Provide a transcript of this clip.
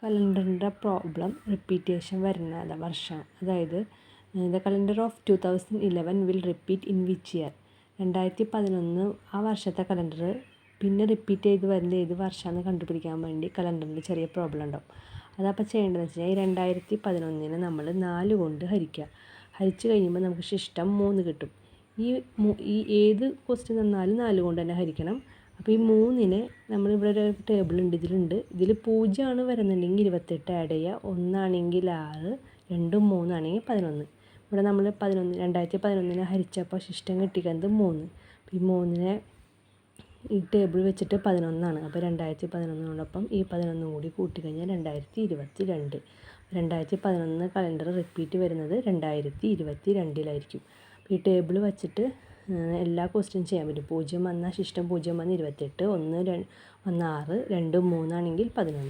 കലണ്ടറിൻ്റെ problem repetition വരുന്ന വർഷം. അതായത് the calendar of 2011 will repeat in which year. 2011 ആ വർഷത്തെ കലണ്ടർ പിന്നെ റിപ്പീറ്റ് ചെയ്ത് വരുന്നത് ഏത് വർഷമാണെന്ന് കണ്ടുപിടിക്കാൻ വേണ്ടി കലണ്ടറിൽ ചെറിയ പ്രോബ്ലം ഉണ്ടാവും. അതപ്പോൾ ചെയ്യേണ്ടതെന്ന് വെച്ച് കഴിഞ്ഞാൽ 2011 നമ്മൾ 4 കൊണ്ട് ഹരിക്കുക. ഹരിച്ച് കഴിയുമ്പോൾ നമുക്ക് ശിഷ്ടം 3 കിട്ടും. ഈ ഏത് ക്വസ്റ്റ്യൻ തന്നാലും 4 കൊണ്ട് തന്നെ ഹരിക്കണം. അപ്പോൾ ഈ 3-നെ നമ്മളിവിടെ ഒരു ടേബിൾ ഉണ്ട്, ഇതിൽ 0 ആണ് വരുന്നുണ്ടെങ്കിൽ 28 ആഡ് ചെയ്യുക, 1 ആണെങ്കിൽ 6, 2, 3 ആണെങ്കിൽ 11. ഇവിടെ നമ്മൾ 2011 ഹരിച്ചപ്പോൾ ശിഷ്ടം കിട്ടിക്കുന്നത് 3. അപ്പോൾ ഈ 3-നെ ഈ ടേബിൾ വെച്ചിട്ട് 11 അപ്പോൾ 2011 ഈ 11 കൂടി കൂട്ടിക്കഴിഞ്ഞാൽ 2022. 2011 കലണ്ടർ റിപ്പീറ്റ് വരുന്നത് 2022 ഈ ടേബിൾ വെച്ചിട്ട് എല്ലാ ക്വസ്റ്റ്യൻ ചെയ്യാൻ പറ്റും. 0 വന്നാൽ ശിഷ്ടം 0 വന്ന് 28, 1 6, 2, 3 ആണെങ്കിൽ 11.